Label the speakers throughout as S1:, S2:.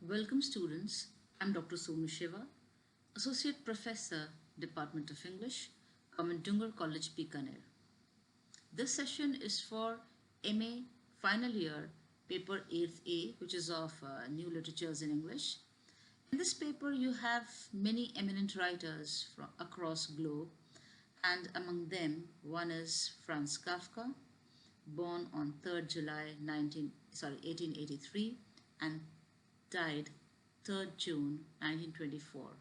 S1: Welcome students, I'm Dr. Sonu Shiva, Associate Professor, Department of English, Government Dungar College, Bikaner. This session is for MA final year, paper 8A, which is of New Literatures in English. In this paper, you have many eminent writers from across globe, and among them, one is Franz Kafka, born on 3rd July 1883 and died 3rd June 1924.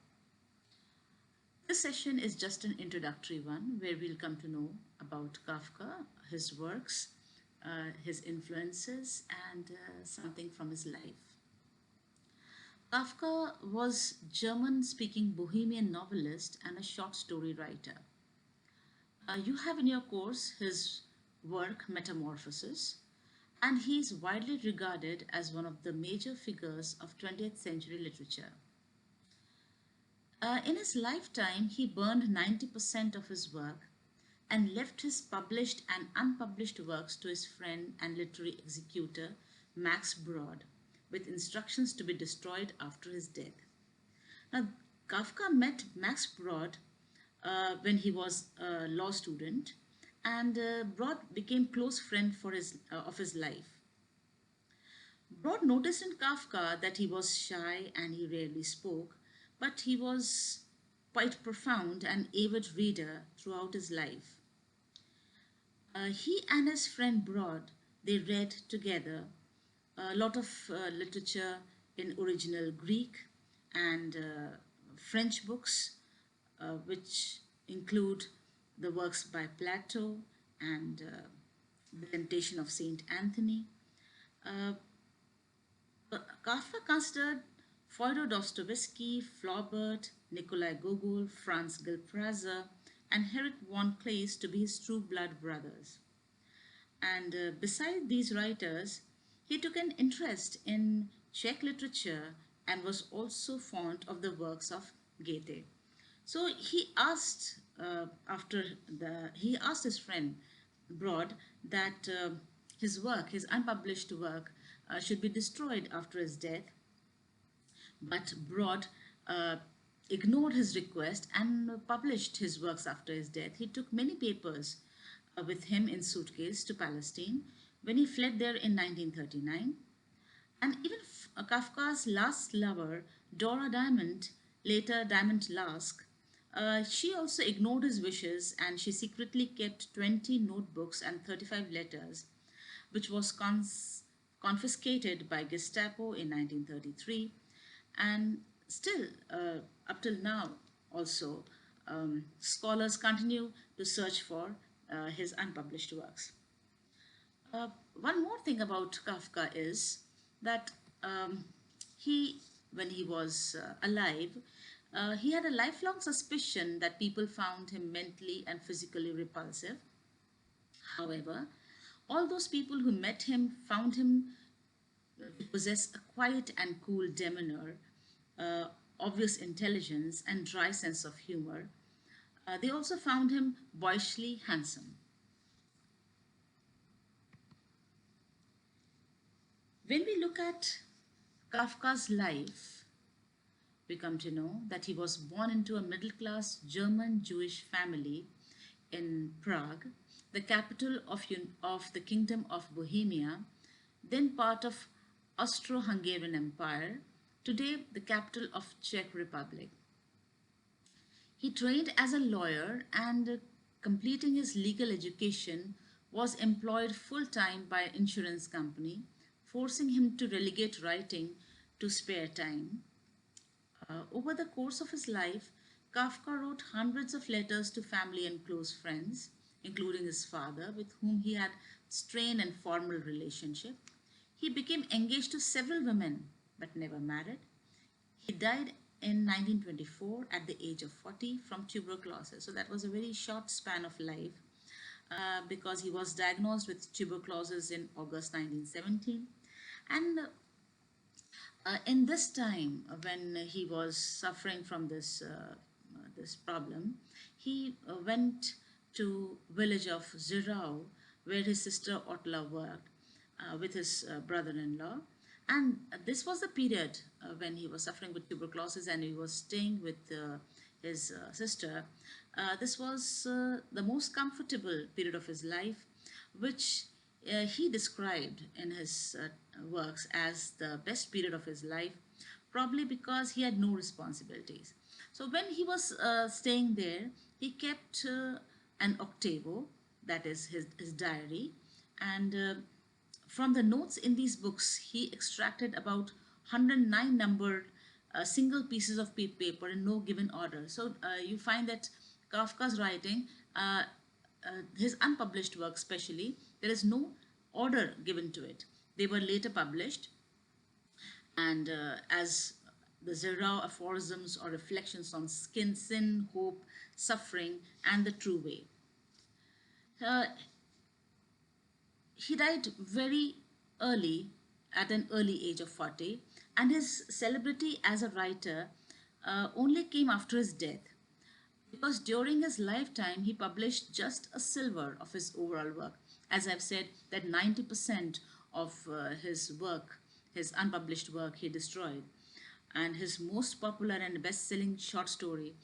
S1: This session is just an introductory one where we'll come to know about Kafka, his works, his influences, and something from his life. Kafka was German-speaking Bohemian novelist and a short story writer. You have in your course his work Metamorphosis, and he is widely regarded as one of the major figures of 20th century literature. In his lifetime, he burned 90% of his work and left his published and unpublished works to his friend and literary executor Max Brod, with instructions to be destroyed after his death. Now, Kafka met Max Brod when he was a law student, and Brod became close friend of his life. Brod noticed in Kafka that he was shy and he rarely spoke, but he was quite profound and avid reader throughout his life. He and his friend Brod, they read together a lot of literature in original Greek and French books, which include the works by Plato and The Temptation of Saint Anthony. Kafka considered Fyodor Dostoevsky, Flaubert, Nikolai Gogol, Franz Gilprazer, and Herrick von Kleist to be his true blood brothers. And beside these writers, he took an interest in Czech literature and was also fond of the works of Goethe. So he asked his friend Brod that his unpublished work, should be destroyed after his death. But Brod ignored his request and published his works after his death. He took many papers with him in suitcase to Palestine when he fled there in 1939. And even Kafka's last lover, Dora Diamond, later Diamond Lask, she also ignored his wishes, and she secretly kept 20 notebooks and 35 letters, which was confiscated by Gestapo in 1933. And still, up till now, also, scholars continue to search for his unpublished works. One more thing about Kafka is that when he was alive, he had a lifelong suspicion that people found him mentally and physically repulsive. However, all those people who met him found him to possess a quiet and cool demeanor, obvious intelligence, and dry sense of humor. They also found him boyishly handsome. When we look at Kafka's life, we come to know that he was born into a middle-class German Jewish family in Prague, the capital of the Kingdom of Bohemia, then part of Austro-Hungarian Empire, today the capital of Czech Republic. He trained as a lawyer, and completing his legal education was employed full-time by an insurance company, forcing him to relegate writing to spare time. Over the course of his life, Kafka wrote hundreds of letters to family and close friends, including his father, with whom he had strained and formal relationship. He became engaged to several women, but never married. He died in 1924 at the age of 40 from tuberculosis. So that was a very short span of life, because he was diagnosed with tuberculosis in August 1917. And in this time, when he was suffering from this problem, he went to village of Zirau, where his sister Otla worked with his brother-in-law, And this was the period when he was suffering with tuberculosis and he was staying with his sister. This was the most comfortable period of his life, which he described in his works as the best period of his life, probably because he had no responsibilities. So when he was staying there, he kept an octavo, that is his diary, and from the notes in these books, he extracted about 109 numbered single pieces of paper in no given order. So you find that Kafka's writing, his unpublished work especially, there is no order given to it. They were later published, and as the zero aphorisms or reflections on sin, hope, suffering, and the true way. Uh, he died very early, at an early age of 40, and his celebrity as a writer only came after his death, because during his lifetime he published just a silver of his overall work. As I've said, that 90% of his work, his unpublished work, he destroyed. And his most popular and best-selling short story,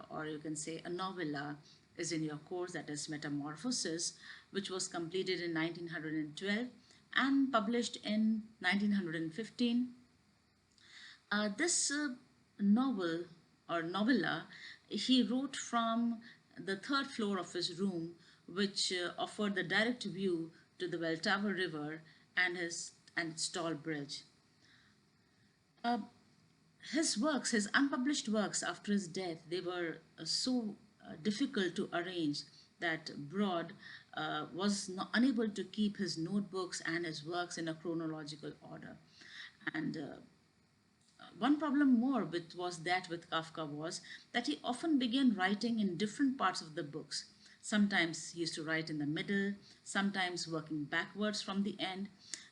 S1: or you can say a novella, is in your course, that is Metamorphosis, which was completed in 1912 and published in 1915. This novel or novella he wrote from the third floor of his room, which offered the direct view to the Weltava River and its tall bridge. Uh, his works, his unpublished works after his death, they were so difficult to arrange that Broad was not, unable to keep his notebooks and his works in a chronological order. And one problem more with was that with Kafka was that he often began writing in different parts of the books. Sometimes he used to write in the middle, sometimes working backwards from the end,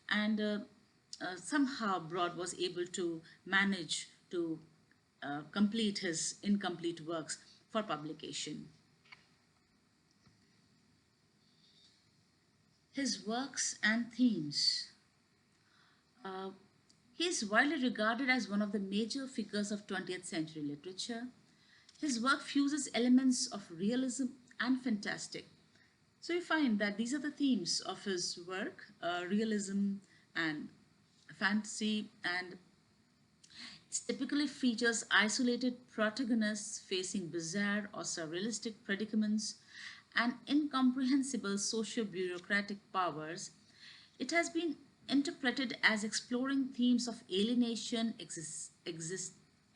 S1: and somehow Broad was able to manage to complete his incomplete works for publication. His works and themes. Uh, he is widely regarded as one of the major figures of 20th century literature. His work fuses elements of realism and fantastic. So you find that these are the themes of his work, realism and fantasy, and it typically features isolated protagonists facing bizarre or surrealistic predicaments and incomprehensible socio-bureaucratic powers. It has been interpreted as exploring themes of alienation,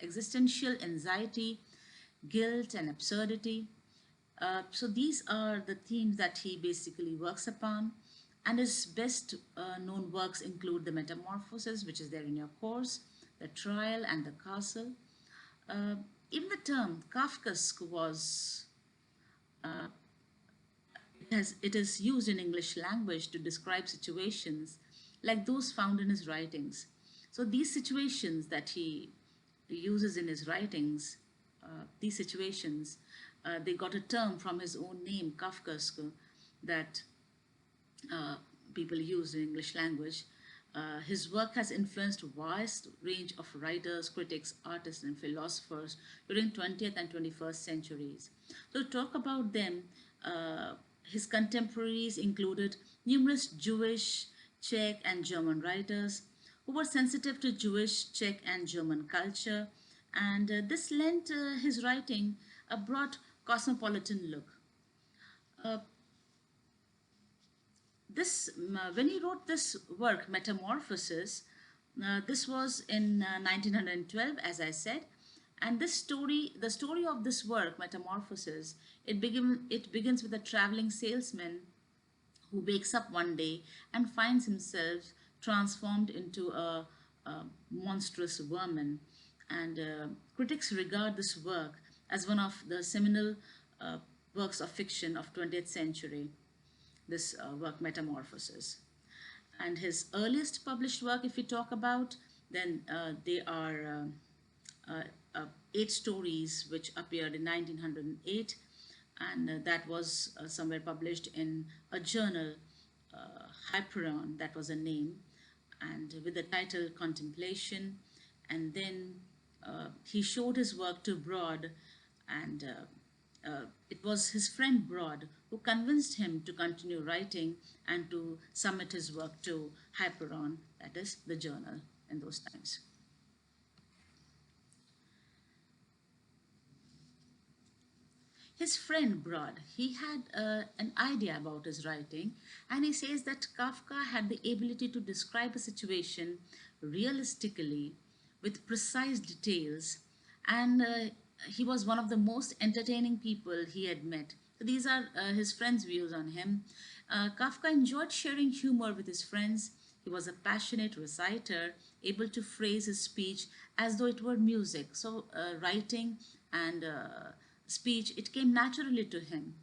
S1: existential anxiety, guilt, and absurdity. So these are the themes that he basically works upon. And his best known works include The Metamorphosis, which is there in your course, The Trial, and The Castle. Uh, Even the term Kafkaesque was it is used in English language to describe situations like those found in his writings. So these situations that he uses in his writings, these situations, they got a term from his own name, Kafkaesque, that uh, people use in English language. His work has influenced a vast range of writers, critics, artists, and philosophers during 20th and 21st centuries. So, to talk about them, his contemporaries included numerous Jewish, Czech, and German writers who were sensitive to Jewish, Czech, and German culture, and this lent his writing a broad cosmopolitan look. Uh, when he wrote this work Metamorphosis, this was in 1912, as I said, and the story of this work Metamorphosis, it begins with a traveling salesman who wakes up one day and finds himself transformed into a monstrous vermin. And critics regard this work as one of the seminal uh, works of fiction of 20th century, this work Metamorphosis. And his earliest published work, if we talk about, then they are eight stories which appeared in 1908, and that was somewhere published in a journal, Hyperion, that was a name. and with the title Contemplation. And then he showed his work to Broad, and it was his friend Broad who convinced him to continue writing and to submit his work to Hyperon, that is the journal in those times. His friend Broad, he had an idea about his writing, and he says that Kafka had the ability to describe a situation realistically with precise details, and he was one of the most entertaining people he had met. So these are his friends' views on him. Kafka enjoyed sharing humor with his friends. He was a passionate reciter, able to phrase his speech as though it were music. So, writing and speech, it came naturally to him.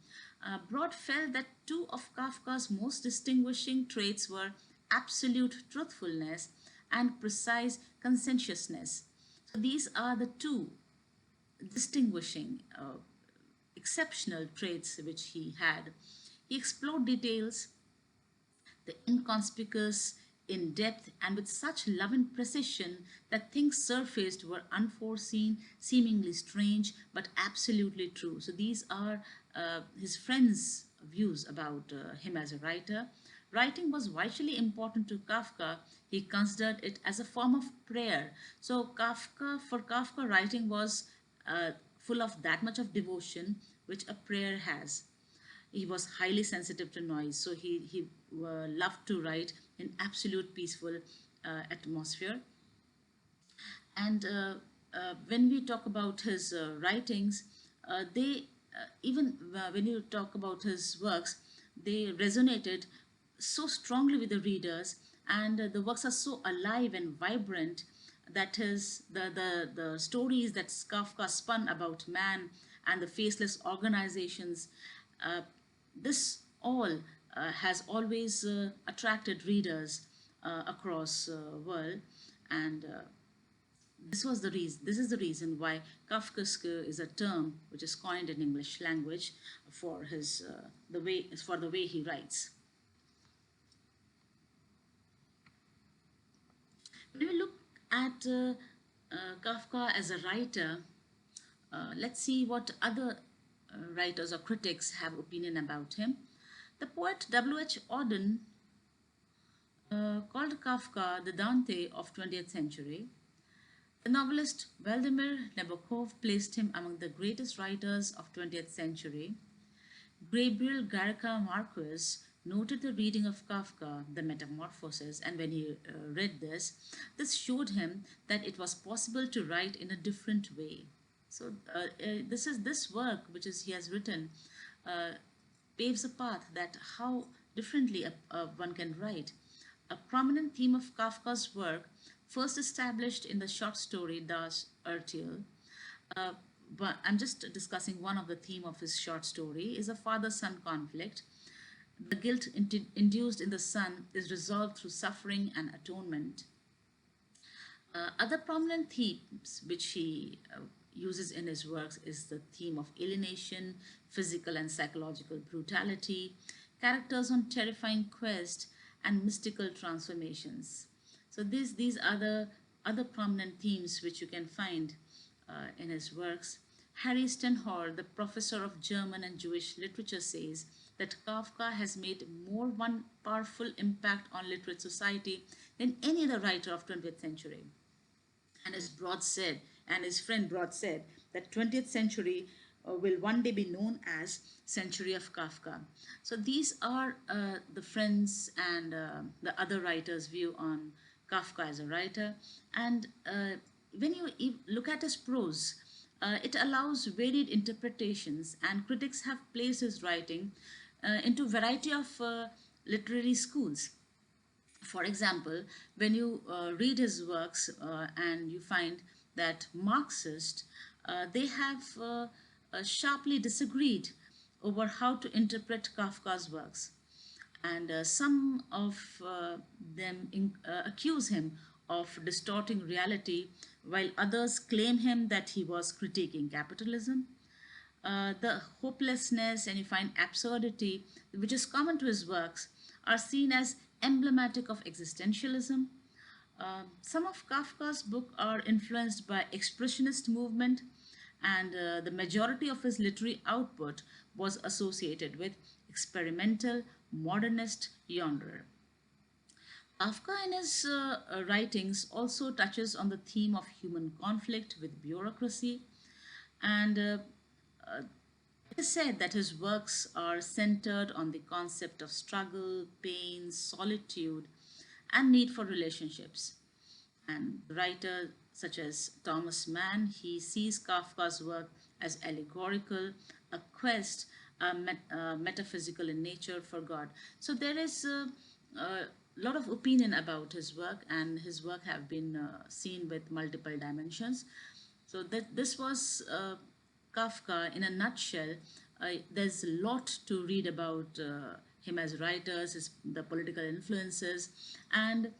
S1: Broad felt that two of Kafka's most distinguishing traits were absolute truthfulness and precise conscientiousness. So, these are the two distinguishing, exceptional traits which he had. He explored details, the inconspicuous, in depth, and with such love and precision that things surfaced were unforeseen, seemingly strange, but absolutely true. So these are his friends' views about him as a writer. Writing was vitally important to Kafka. He considered it as a form of prayer. So for Kafka, writing was full of that much of devotion which a prayer has. He was highly sensitive to noise, so he loved to write in absolute peaceful atmosphere. And when we talk about his writings, they even when you talk about his works, they resonated so strongly with the readers, and the works are so alive and vibrant that his the stories that Kafka spun about man and the faceless organizations, uh, this all has always attracted readers across world, and this is the reason why Kafkaesque is a term which is coined in English language for his the way he writes. When we look at Kafka as a writer, let's see what other writers or critics have opinion about him. The poet W.H. Auden called Kafka the Dante of 20th century. The novelist Vladimir Nabokov placed him among the greatest writers of 20th century. Gabriel Garcia Marquez noted the reading of Kafka, The Metamorphoses, and when he read this, this showed him that it was possible to write in a different way. So this work which is he has written uh, paves a path that how differently one can write. A prominent theme of Kafka's work, first established in the short story Das Urteil, uh, but I'm just discussing one of the theme of his short story, is a father-son conflict. The guilt induced in the son is resolved through suffering and atonement. Other prominent themes which he uses in his works is the theme of alienation, physical and psychological brutality, characters on terrifying quest, and mystical transformations. So these are the other prominent themes which you can find in his works. Harry Stenhor, the professor of German and Jewish literature, says that Kafka has made more one powerful impact on literate society than any other writer of 20th century. And as Broad said, and his friend Broad said, that 20th century will one day be known as century of Kafka. So these are the friends and the other writers' view on Kafka as a writer. And when you look at his prose, it allows varied interpretations, and critics have placed his writing into variety of literary schools. For example, when you read his works and you find that Marxists, they have sharply disagreed over how to interpret Kafka's works. And some of accuse him of distorting reality, while others claim him that he was critiquing capitalism. The hopelessness and you find absurdity, which is common to his works, are seen as emblematic of existentialism. Some of Kafka's books are influenced by expressionist movement, and the majority of his literary output was associated with experimental modernist genre. Kafka in his writings also touches on the theme of human conflict with bureaucracy, and it is said that his works are centered on the concept of struggle, pain, solitude, and need for relationships. And writers such as Thomas Mann, he sees Kafka's work as allegorical, a quest, metaphysical in nature for God. So there is a lot of opinion about his work, and his work have been seen with multiple dimensions. So that this was Kafka in a nutshell. There's a lot to read about him as writers, the political influences, and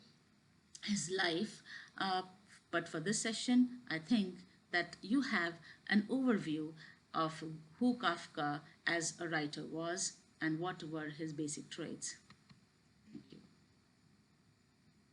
S1: his life. Uh, but for this session, I think that you have an overview of who Kafka as a writer was and what were his basic traits.